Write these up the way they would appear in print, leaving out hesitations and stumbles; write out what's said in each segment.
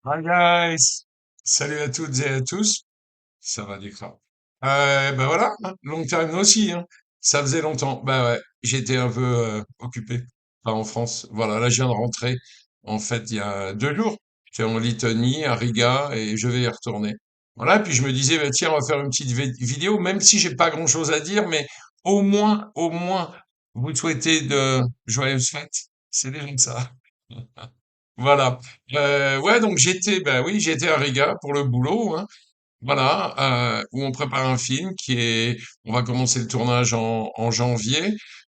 Hi guys! Salut à toutes et à tous. Ça va des crapes. Ben voilà, hein, long time no see, hein. Ça faisait longtemps. Ben ouais, j'étais un peu occupé. Pas en France. Voilà, là je viens de rentrer. En fait, il y a 2 jours. J'étais en Lettonie, à Riga, et je vais y retourner. Voilà, puis je me disais, ben tiens, on va faire une petite vidéo, même si j'ai pas grand-chose à dire, mais au moins, vous souhaitez de joyeuses fêtes. C'est déjà ça. Voilà. Ouais, donc ben oui, j'étais à Riga pour le boulot, hein. Voilà, où on prépare un film on va commencer le tournage en janvier.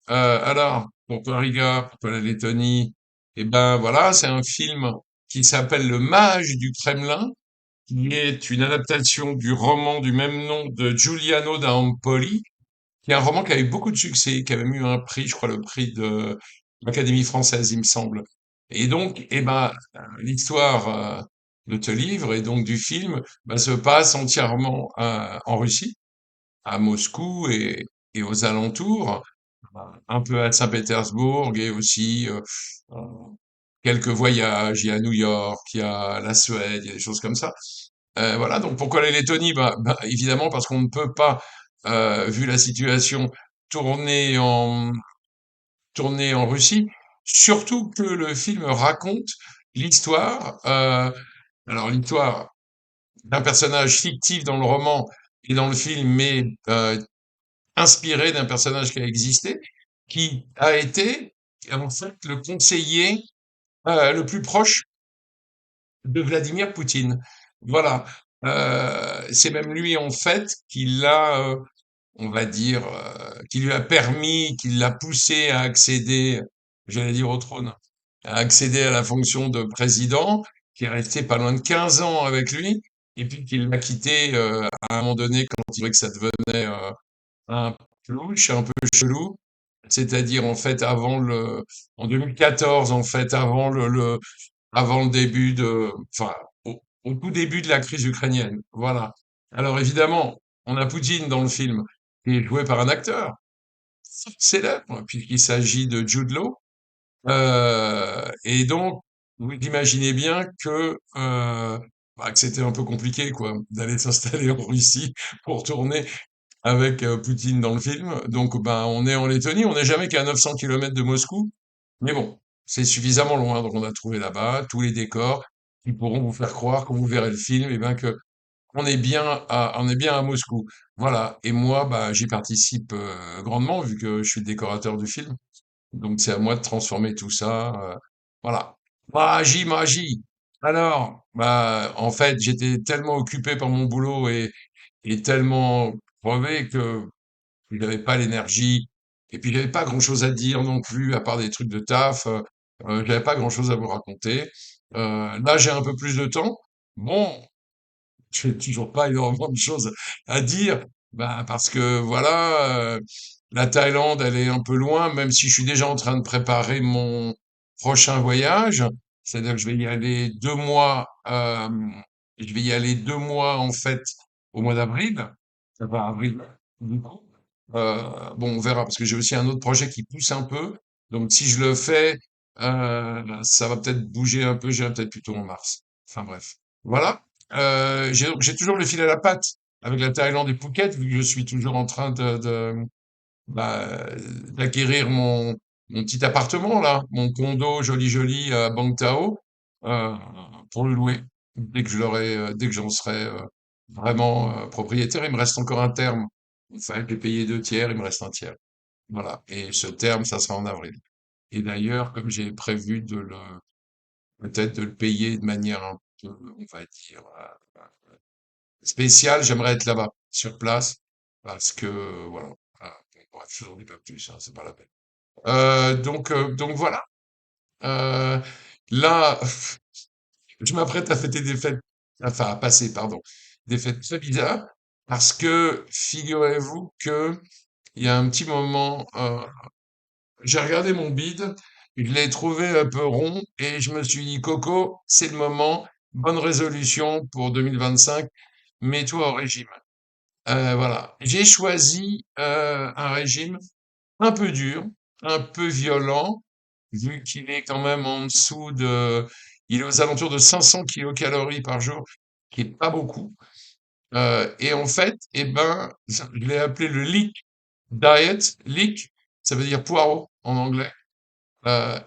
Alors, pourquoi Riga, pourquoi la Lettonie? Eh ben voilà, c'est un film qui s'appelle Le Mage du Kremlin, qui est une adaptation du roman du même nom de Giuliano da Empoli, qui est un roman qui a eu beaucoup de succès, qui avait eu un prix, je crois le prix de l'Académie française, il me semble. Et donc, eh ben, l'histoire de ce livre et donc du film se passe entièrement en Russie, à Moscou et aux alentours, un peu à Saint-Pétersbourg et aussi euh, quelques voyages. Il y a New York, il y a la Suède, il y a des choses comme ça. Voilà, donc pourquoi la Lettonie? Évidemment parce qu'on ne peut pas, vu la situation, tourner en, tourner en Russie, surtout que le film raconte l'histoire, alors l'histoire d'un personnage fictif dans le roman et dans le film, mais inspiré d'un personnage qui a existé, qui a été en fait le conseiller le plus proche de Vladimir Poutine. Voilà. C'est même lui en fait qui l'a, on va dire, qui lui a permis, qui l'a poussé à accéder, j'allais dire au trône, à accéder à la fonction de président, qui est resté pas loin de 15 ans avec lui, et puis qu'il l'a quitté à un moment donné quand il trouvait que ça devenait un peu louche, un peu chelou, c'est-à-dire en fait en 2014 en fait, avant le début enfin, au tout début de la crise ukrainienne. Voilà. Alors évidemment, on a Poutine dans le film, qui est joué par un acteur célèbre, puisqu'il s'agit de Jude Law. Et donc, vous imaginez bien que c'était un peu compliqué, quoi, d'aller s'installer en Russie pour tourner avec Poutine dans le film. Donc, ben, on est en Lettonie, on n'est jamais qu'à 900 kilomètres de Moscou. Mais bon, c'est suffisamment loin, donc on a trouvé là-bas tous les décors qui pourront vous faire croire, quand vous verrez le film, et ben que on est bien à Moscou. Voilà. Et moi, bah, j'y participe grandement vu que je suis le décorateur du film. Donc c'est à moi de transformer tout ça. Voilà. Magie, magie. Alors, bah, en fait, j'étais tellement occupé par mon boulot et tellement crevé que je n'avais pas l'énergie. Et puis, j'avais pas grand-chose à dire non plus, à part des trucs de taf. J'avais pas grand-chose à vous raconter. Là, j'ai un peu plus de temps. Bon, j'ai toujours pas énormément de choses à dire, bah, parce que voilà, la Thaïlande, elle est un peu loin, même si je suis déjà en train de préparer mon prochain voyage. C'est-à-dire que je vais y aller 2 mois, je vais y aller 2 mois en fait au mois d'avril. Ça va avril, du coup. Bon, on verra, parce que j'ai aussi un autre projet qui pousse un peu. Donc si je le fais, ça va peut-être bouger un peu, j'irai peut-être plutôt en mars. Enfin bref. Voilà. J'ai toujours le fil à la patte avec la Thaïlande et Phuket, vu que je suis toujours en train bah, d'acquérir mon petit appartement là, mon condo joli à Bang Tao, euh, pour le louer. Dès que j'en serai vraiment propriétaire, il me reste encore un terme. Enfin, j'ai payé 2 tiers, il me reste un tiers. Voilà. Et ce terme, ça sera en avril. Et d'ailleurs, comme j'ai prévu peut-être de le payer de manière un peu, on va dire, spéciale, j'aimerais être là-bas, sur place, parce que, voilà. Bon, bref, je n'en dis pas plus, hein, c'est pas la peine. Donc voilà. Euh, Là, je m'apprête à fêter des fêtes, enfin, à passer, pardon, des fêtes très bizarres, parce que, figurez-vous que, il y a un petit moment, j'ai regardé mon bide, je l'ai trouvé un peu rond, et je me suis dit, Coco, c'est le moment, bonne résolution pour 2025, mets-toi au régime. Voilà. J'ai choisi un régime un peu dur, un peu violent, vu qu'il est quand même en dessous de... il est aux alentours de 500 kilocalories par jour, qui est pas beaucoup. Et en fait, eh ben, je l'ai appelé le leek diet. Leek, ça veut dire poireau en anglais.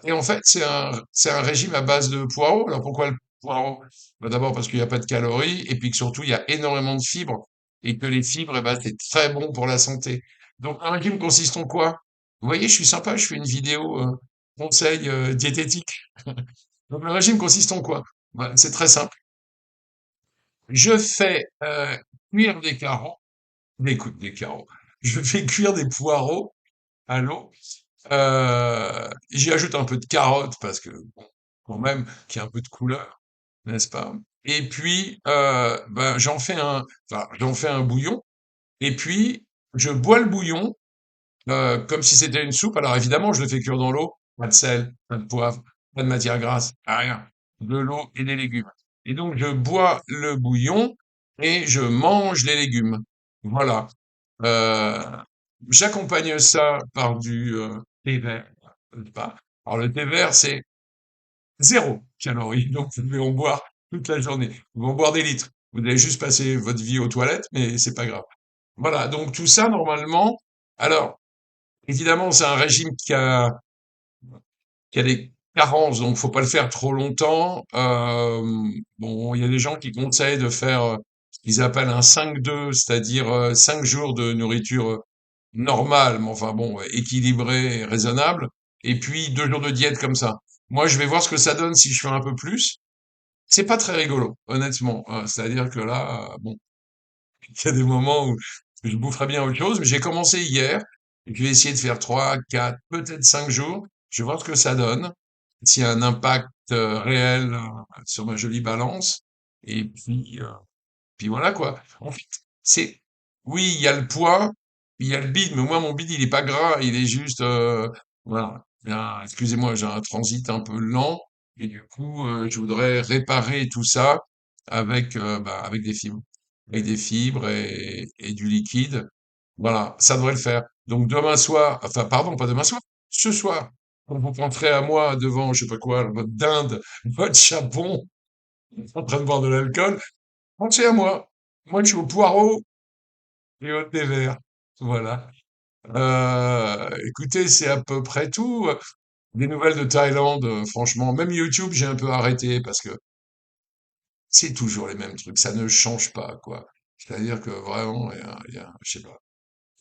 Et en fait, c'est un régime à base de poireaux. Alors pourquoi le poireau? Bah, d'abord parce qu'il n'y a pas de calories et puis que surtout il y a énormément de fibres et que les fibres, eh ben, c'est très bon pour la santé. Donc un régime consiste en quoi? Vous voyez, je suis sympa, je fais une vidéo conseil diététique. Donc le régime consiste en quoi? Bah, c'est très simple. Je fais cuire des carreaux, des carreaux. Je fais cuire des poireaux à l'eau. J'y ajoute un peu de carottes parce que bon, quand même qu'il y ait un peu de couleur, n'est-ce pas? Et puis ben, j'en fais un bouillon. Et puis je bois le bouillon comme si c'était une soupe. Alors évidemment, je le fais cuire dans l'eau, pas de sel, pas de poivre, pas de matière grasse, rien, de l'eau et des légumes. Et donc je bois le bouillon et je mange les légumes. Voilà. Euh, J'accompagne ça par du thé vert, n'est-ce pas? Alors le thé vert, c'est zéro calorie, donc vous devez en boire toute la journée. Vous devez en boire des litres. Vous allez juste passer votre vie aux toilettes, mais c'est pas grave. Voilà, donc tout ça normalement. Alors, évidemment, c'est un régime qui a des carences, donc faut pas le faire trop longtemps. Bon, il y a des gens qui conseillent de faire ce qu'ils appellent un 5-2, c'est-à-dire 5 jours de nourriture normale, mais enfin bon, équilibrée et raisonnable, et puis 2 jours de diète comme ça. Moi, je vais voir ce que ça donne si je fais un peu plus. C'est pas très rigolo, honnêtement. C'est-à-dire que là, bon, il y a des moments où je boufferais bien autre chose, mais j'ai commencé hier, et je vais essayer de faire 3, 4, peut-être 5 jours. Je vais voir ce que ça donne, s'il y a un impact réel sur ma jolie balance. Et puis voilà quoi. En fait, c'est, oui, il y a le poids, il y a le bide, mais moi mon bide il est pas gras, il est juste, voilà. Excusez-moi, j'ai un transit un peu lent, et du coup, je voudrais réparer tout ça avec, bah, avec des fibres et du liquide. Voilà, ça devrait le faire. Donc demain soir, enfin pardon, pas demain soir, ce soir, quand vous penserez à moi devant, je sais pas quoi, votre dinde, votre chapon, en train de boire de l'alcool, pensez à moi. Moi, je suis au poireau et au thé vert. Voilà. Écoutez, c'est à peu près tout. Des nouvelles de Thaïlande, franchement, même YouTube, j'ai un peu arrêté parce que c'est toujours les mêmes trucs, ça ne change pas, quoi. C'est-à-dire que vraiment, je sais pas.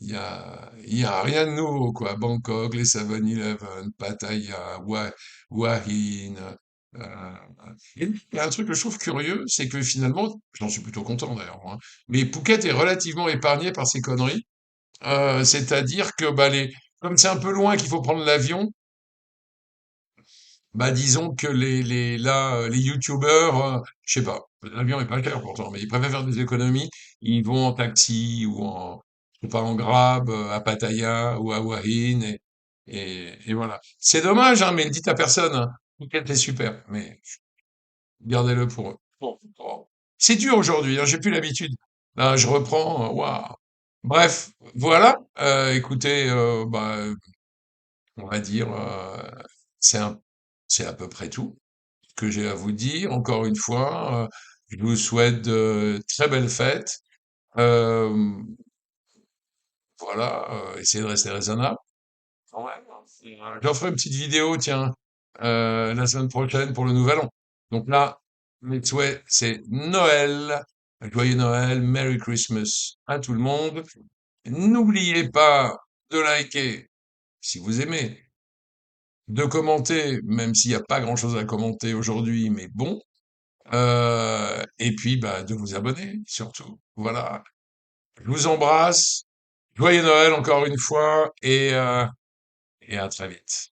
Il y a rien de nouveau, quoi. Bangkok, les 7-Eleven, Pattaya, Hua Hin. euh, et il y a un truc que je trouve curieux, c'est que finalement, j'en suis plutôt content d'ailleurs, moi, hein, mais Phuket est relativement épargné par ces conneries. C'est-à-dire que, bah, comme c'est un peu loin qu'il faut prendre l'avion, bah, disons que les youtubeurs, je sais pas, l'avion est pas cher pourtant, mais ils préfèrent faire des économies, ils vont en taxi ou je sais pas, en Grab, à Pattaya ou à Hua Hin et voilà. C'est dommage, hein, mais ne dites à personne, hein. Phuket est super, mais gardez-le pour eux. Bon, bon. C'est dur aujourd'hui, hein, j'ai plus l'habitude. Là, je reprends, waouh. Bref, voilà. Écoutez, bah, on va dire, c'est un- c'est à peu près tout que j'ai à vous dire. Encore une fois, je vous souhaite de très belles fêtes. Euh, voilà, essayez de rester raisonnable. Quand même, hein. J'en ferai une petite vidéo, tiens, la semaine prochaine pour le Nouvel An. Donc là, mes souhaits, c'est Noël, joyeux Noël, Merry Christmas à tout le monde. N'oubliez pas de liker si vous aimez, de commenter, même s'il n'y a pas grand-chose à commenter aujourd'hui, mais bon. Et puis, bah, de vous abonner, surtout. Voilà. Je vous embrasse. Joyeux Noël encore une fois et à très vite.